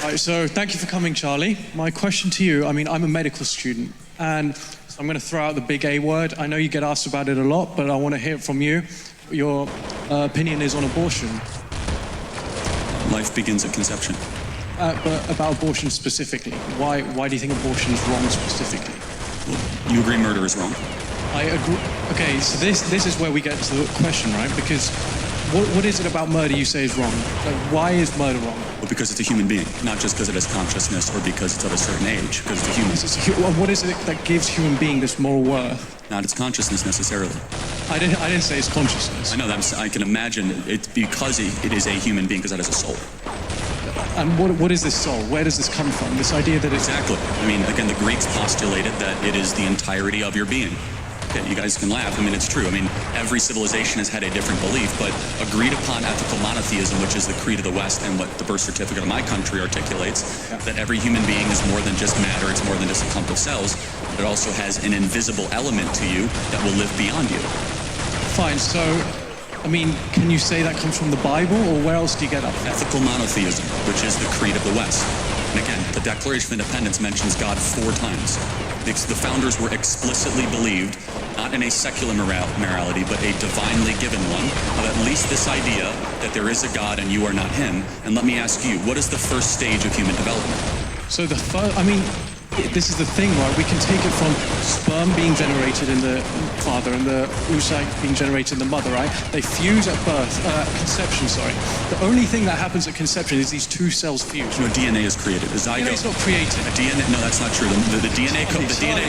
Right, so thank you for coming, Charlie. My question to you, I mean, I'm a medical student, and so I'm going to throw out the big A word. I know you get asked about it a lot, but I want to hear it from you. Your opinion is on abortion. Life begins at conception. But about abortion specifically, why do you think abortion is wrong specifically? Well, you agree murder is wrong? I agree. Okay, so this is where we get to the question, right? Because what is it about murder you say is wrong? Like, why is murder wrong? Well, because it's a human being, not just because it has consciousness or because it's of a certain age, because it's a human. What is it that gives human being this moral worth? Not its consciousness necessarily. I didn't say it's consciousness. I know that. I can imagine it because it is a human being, because it has a soul. And what is this soul? Where does this come from? This idea that it's... Exactly. I mean, again, the Greeks postulated that it is the entirety of your being. Okay, you guys can laugh. I mean, it's true. I mean, every civilization has had a different belief, but agreed upon ethical monotheism, which is the creed of the West and what the birth certificate of my country articulates, that every human being is more than just matter, it's more than just a clump of cells. It also has an invisible element to you that will live beyond you. Fine, so... I mean, can you say that comes from the Bible, or where else do you get that from? Ethical monotheism, which is the creed of the West. And again, the Declaration of Independence mentions God 4 times. The founders were explicitly believed, not in a secular morality, but a divinely given one, of at least this idea that there is a God and you are not him. And let me ask you, what is the first stage of human development? So this is the thing, right? We can take it from sperm being generated in the father and the oocyte being generated in the mother, right? They fuse at birth, conception, sorry. The only thing that happens at conception is these 2 cells fuse. No, DNA is created. The zygote. DNA is not created. No, that's not true. The DNA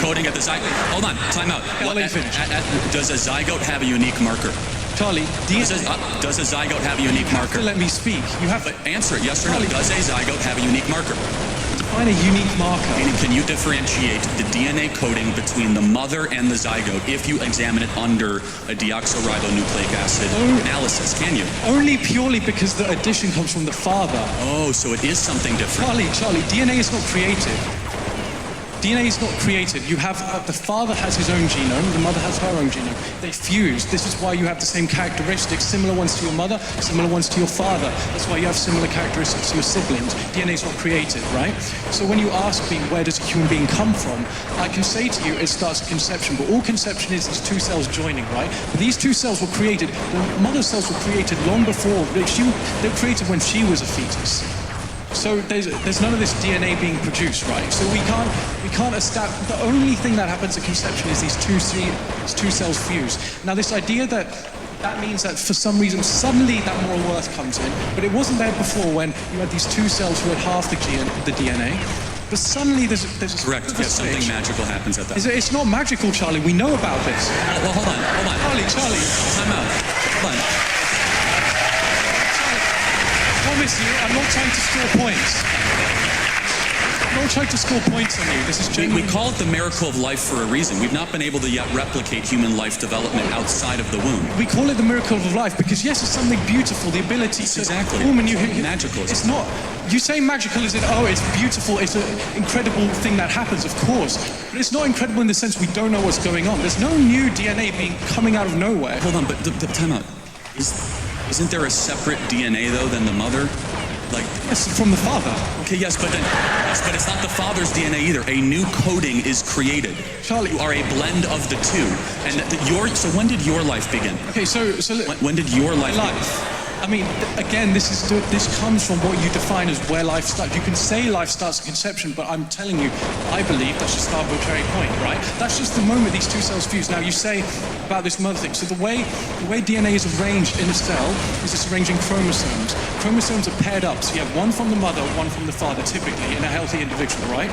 coding at the zygote. Hold on, time out. I'll let you finish. Does a zygote have a unique marker? Charlie, does a zygote have a unique marker? You have to let me speak. You have to answer it, yes or no. Does a zygote have a unique marker? Define a unique marker. Can you differentiate the DNA coding between the mother and the zygote if you examine it under a deoxyribonucleic acid analysis? Can you? Only purely because the addition comes from the father. Oh, so it is something different. Charlie, DNA is not created. DNA is not created. You have, the father has his own genome, the mother has her own genome. They fuse. This is why you have the same characteristics, similar ones to your mother, similar ones to your father. That's why you have similar characteristics to your siblings. DNA is not created, right? So when you ask me, where does a human being come from? I can say to you, it starts at conception, but all conception is 2 cells joining, right? But these 2 cells were created, the mother cells were created long before, they were created when she was a fetus. So there's none of this DNA being produced, right? So we can't establish. The only thing that happens at conception is these 2 cells fuse. Now this idea that means that for some reason suddenly that moral worth comes in, but it wasn't there before when you had these 2 cells who had half the DNA. But suddenly there's correct. Yes, something magical happens at that. It's not magical, Charlie. We know about this. Well, hold on. Charlie. Time out. Hold on. I promise you, I'm not trying to score points. I'm not trying to score points on you. This is genuine. We call it the miracle of life for a reason. We've not been able to yet replicate human life development outside of the womb. We call it the miracle of life because yes, it's something beautiful, the ability to form a new... Magical. It's not. You say magical as in, it's beautiful, it's an incredible thing that happens, of course. But it's not incredible in the sense we don't know what's going on. There's no new DNA coming out of nowhere. Hold on, but time out. Isn't there a separate DNA, though, than the mother? Yes, from the father. Okay, yes, but it's not the father's DNA either. A new coding is created. Charlie, you are a blend of the 2. And so when did your life begin? Okay, so when did your life begin? I mean, again, this comes from what you define as where life starts. You can say life starts at conception, but I'm telling you, I believe that's just an arbitrary point, right? That's just the moment these 2 cells fuse. Now, you say about this mother thing. So the way DNA is arranged in a cell is it's arranged in chromosomes. Chromosomes are paired up, so you have one from the mother, one from the father, typically, in a healthy individual, right?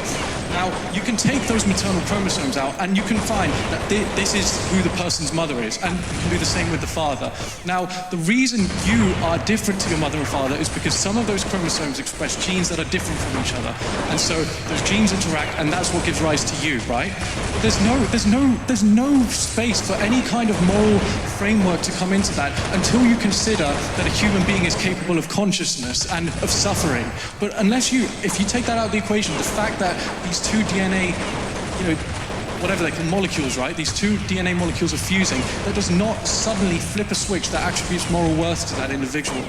Now, you can take those maternal chromosomes out, and you can find that this is who the person's mother is, and you can do the same with the father. Now, the reason you are different to your mother and father is because some of those chromosomes express genes that are different from each other, and so those genes interact, and that's what gives rise to you, right? But there's no space for any kind of moral framework to come into that until you consider that a human being is capable of consciousness and of suffering. But if you take that out of the equation, the fact that these 2 DNA, whatever they call molecules, right? These 2 DNA molecules are fusing. That does not suddenly flip a switch that attributes moral worth to that individual.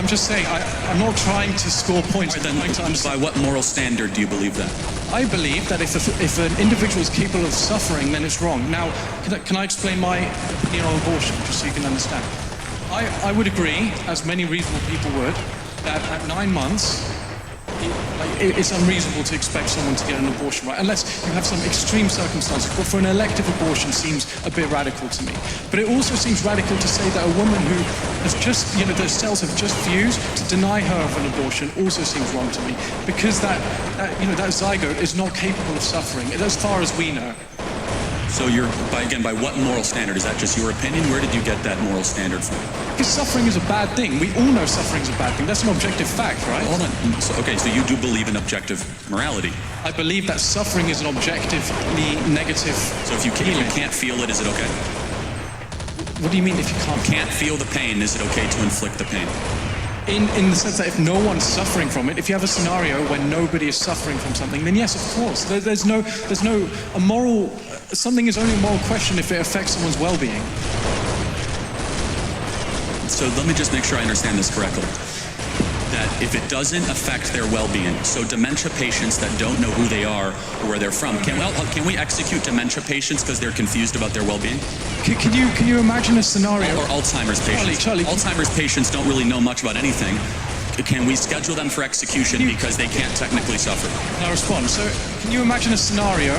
just saying, I'm not trying to score points. Then by what moral standard do you believe that? I believe that if an individual is capable of suffering, then it's wrong. Now, can I explain my opinion on abortion, just so you can understand? I would agree, as many reasonable people would, that at 9 months, it's unreasonable to expect someone to get an abortion, right? Unless you have some extreme circumstances. But for an elective abortion seems a bit radical to me. But it also seems radical to say that a woman who has just, the cells have just fused, to deny her of an abortion also seems wrong to me. Because that zygote is not capable of suffering, as far as we know. So by what moral standard? Is that just your opinion? Where did you get that moral standard from? Because suffering is a bad thing. We all know suffering is a bad thing. That's an objective fact, right? Hold on. So you do believe in objective morality? I believe that suffering is an objectively negative. So if you can't feel it, is it okay? What do you mean if you can't? Can't feel the pain, is it okay to inflict the pain? In the sense that if no one's suffering from it, if you have a scenario where nobody is suffering from something, then yes, of course. There's no a moral. Something is only a moral question if it affects someone's well-being. So let me just make sure I understand this correctly. That if it doesn't affect their well-being, so dementia patients that don't know who they are or where they're from, can we execute dementia patients because they're confused about their well-being? Can you imagine a scenario? Or Alzheimer's patients. Charlie. Alzheimer's patients don't really know much about anything. Can we schedule them for execution because they can't technically suffer? I'll respond. So can you imagine a scenario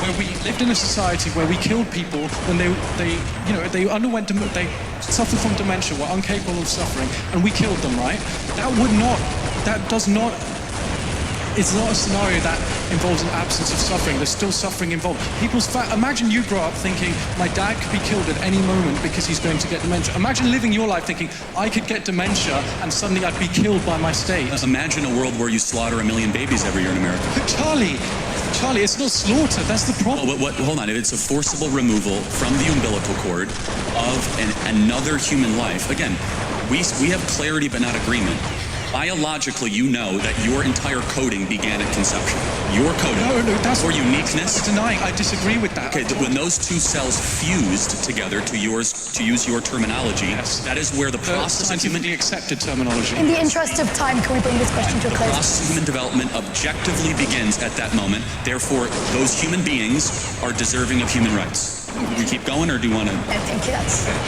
where we lived in a society where we killed people when they suffered from dementia, were incapable of suffering, and we killed them, right? It's not a scenario that involves an absence of suffering. There's still suffering involved. Imagine you grow up thinking, my dad could be killed at any moment because he's going to get dementia. Imagine living your life thinking, I could get dementia and suddenly I'd be killed by my state. Imagine a world where you slaughter 1 million babies every year in America. But Charlie, it's not slaughter. That's the problem. Hold on. It's a forcible removal from the umbilical cord of another human life. Again, we have clarity but not agreement. Biologically, you know that your entire coding began at conception. Your coding. No, that's or uniqueness. I'm denying. I disagree with that. Okay, when those two cells fused together, to use your terminology, yes. That is where the process of scientifically accepted terminology. In the interest of time, can we bring this question to a close? The process of human development objectively begins at that moment. Therefore, those human beings are deserving of human rights. We keep going, or do you want to? No, thank you.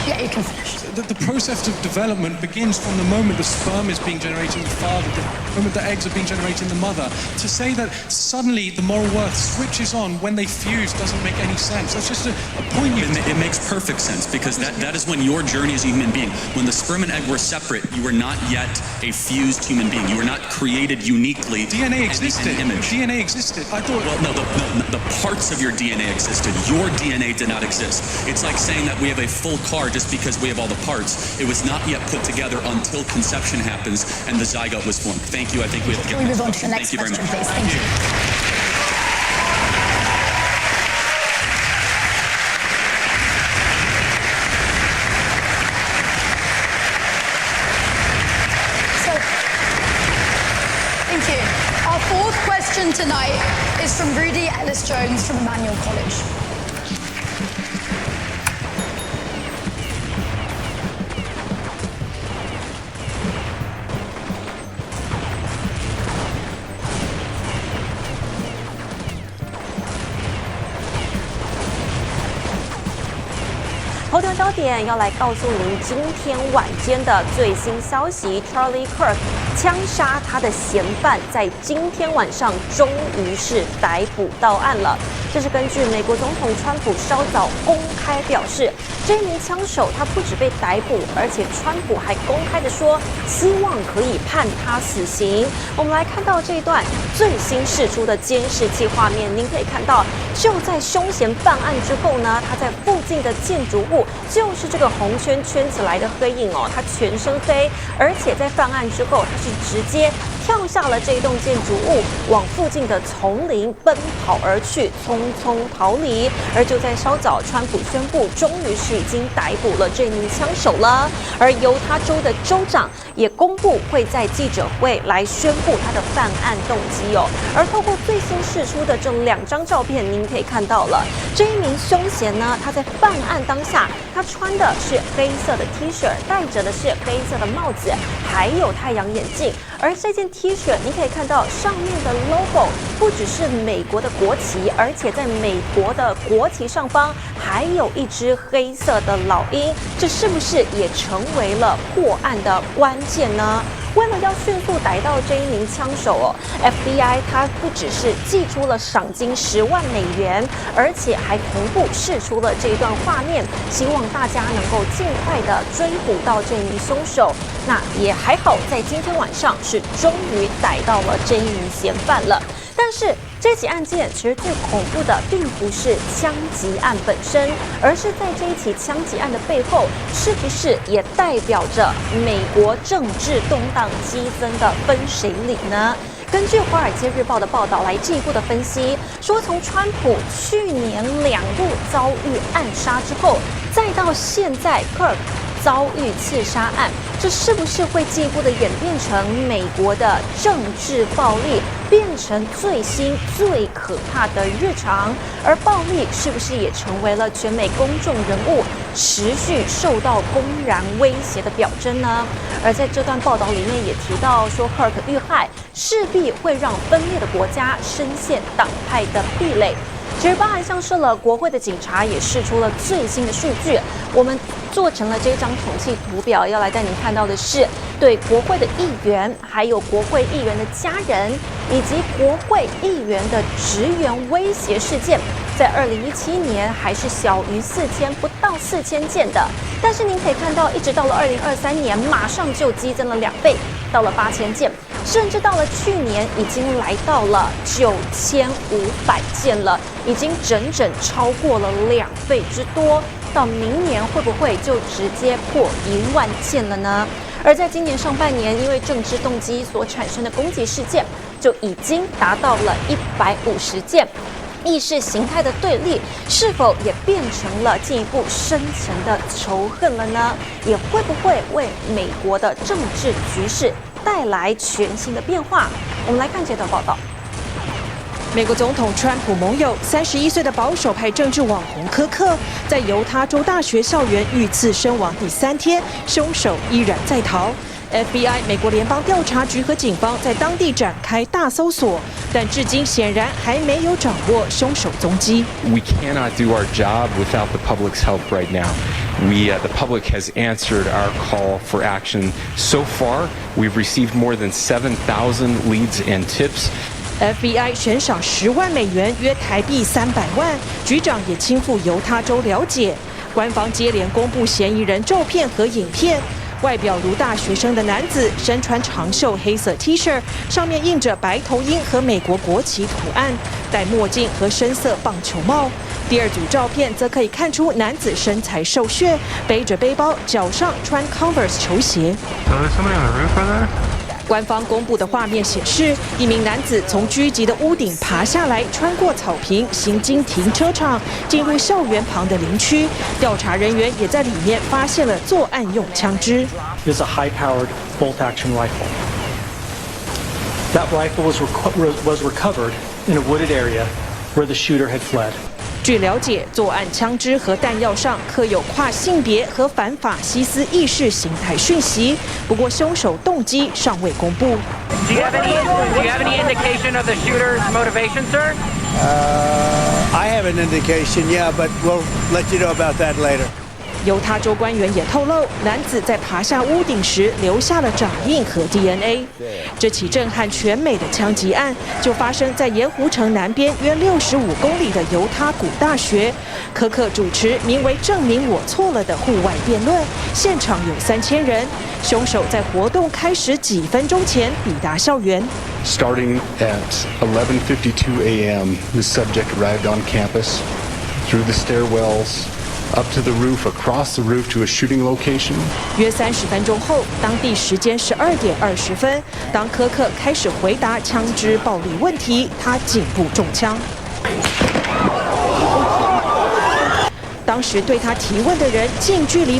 Yeah, you can finish. The process of development begins from the moment the sperm is being generated in the father, the moment the eggs are being generated in the mother. To say that suddenly the moral worth switches on when they fuse doesn't make any sense. That's just a point you... It makes perfect sense, because that is when your journey as a human being, when the sperm and egg were separate, you were not yet a fused human being. You were not created uniquely. DNA existed. Image. DNA existed. I thought... Well, no, the parts of your DNA existed. Your DNA did not exist. It's like saying that we have a full car just because we have all the parts. It was not yet put together until conception happens and the zygote was formed. Thank you. I think we have to get... Can we move on to the next question, please? Thank you. Thank you. Our fourth question tonight is from Rudy Ellis-Jones from Emmanuel College.头条焦点要来告诉您今天晚间的最新消息 ：Charlie Kirk 枪杀他的嫌犯，在今天晚上终于是逮捕到案了。这是根据美国总统川普稍早公开表示，这一名枪手他不止被逮捕，而且川普还公开的说，希望可以判他死刑。我们来看到这一段最新释出的监视器画面，您可以看到，就在凶嫌犯案之后呢，他在附近的建筑物。就是这个红圈圈起来的黑影哦，他全身黑，而且在犯案之后，他是直接跳跳下了这一栋建筑物，往附近的丛林奔跑而去，匆匆逃离。而就在稍早，川普宣布，终于是已经逮捕了这名枪手了。而犹他州的州长也公布会在记者会来宣布他的犯案动机哦。而透过最新释出的这2张照片，您可以看到了，这一名凶嫌呢，他在犯案当下，他穿的是黑色的 T 恤，戴着的是黑色的帽子，还有太阳眼镜。而这件 T 恤，你可以看到上面的 logo 不只是美国的国旗，而且在美国的国旗上方还有一只黑色的老鹰，这是不是也成为了破案的关键呢？为了要迅速逮到这一名枪手哦 ，FBI 它不只是寄出了赏金10万美元，而且还同步释出了这一段画面，希望大家能够尽快的追捕到这名凶手。那也还好，在今天晚上是终于逮到了这一名嫌犯了。但是这起案件其实最恐怖的并不是枪击案本身，而是在这一起枪击案的背后，是不是也代表着美国政治动荡激增的分水岭呢？根据《华尔街日报》的报道来进一步的分析，说从川普去年2度遭遇暗杀之后，再到现在 Kirk 遭遇刺杀案，这是不是会进一步的演变成美国的政治暴力，变成最新最可怕的日常？而暴力是不是也成为了全美公众人物持续受到公然威胁的表征呢？而在这段报道里面也提到说 ，Kirk 遇害势必会让分裂的国家深陷党派的壁垒。其实包含像是了国会的警察也释出了最新的数据，我们做成了这张统计图表，要来带您看到的是对国会的议员，还有国会议员的家人，以及国会议员的职员威胁事件，在2017年还是小于4000，不到4000件的。但是您可以看到，一直到了2023年，马上就激增了2倍，到了8000件。甚至到了去年，已经来到了9500件了，已经整整超过了2倍之多。到明年会不会就直接破1万件了呢？而在今年上半年，因为政治动机所产生的攻击事件，就已经达到了150件。意识形态的对立是否也变成了进一步深层的仇恨了呢？也会不会为美国的政治局势带来全新的变化？我们来看这段报道。美国总统川普盟友31岁的保守派政治网红科克，在犹他州大学校园遇刺身亡第3天，凶手依然在逃。FBI 美国联邦调查局和警方在当地展开大搜索，但至今显然还没有掌握凶手踪迹。We cannot do our job without the public's help right now. The public has answered our call for action. So far, we've received more than 7,000 leads and tips. FBI 悬赏10万美元，约台币300万。局长也亲赴犹他州了解。官方接连公布嫌疑人照片和影片。外表如大学生的男子身穿长袖黑色 T 恤，上面印着白头鹰和美国国旗图案，戴墨镜和深色棒球帽。第2组照片则可以看出男子身材瘦削，背着背包，脚上穿 Converse 球鞋。官方公布的画面显示，一名男子从狙击的屋顶爬下来，穿过草坪，行经停车场，进入校园旁的林区。调查人员也在里面发现了作案用枪支。Is a high-powered bolt-action rifle. That rifle was recovered in a wooded area where the shooter had fled. 据了解，作案枪支和弹药上刻有跨性别和反法西斯意识形态讯息，不过凶手动机尚未公布。Do you have any indication of the shooter's motivation, sir? I have an indication, yeah, but we'll let you know about that later. 犹他州官员也透露，男子在爬下屋顶时留下了掌印和 DNA。这起震撼全美的枪击案就发生在盐湖城南边约65公里的犹他谷大学。科克主持名为“证明我错了”的户外辩论，现场有3000人。凶手在活动开始几分钟前抵达校园。Starting at 11:52 a.m., the subject arrived on campus through the stairwells, up to the roof, across the roof to a shooting location. 约30分钟后，当地时间12点20分，当科克开始回答枪支暴力问题，他颈部中枪。当时对他提问的人近距离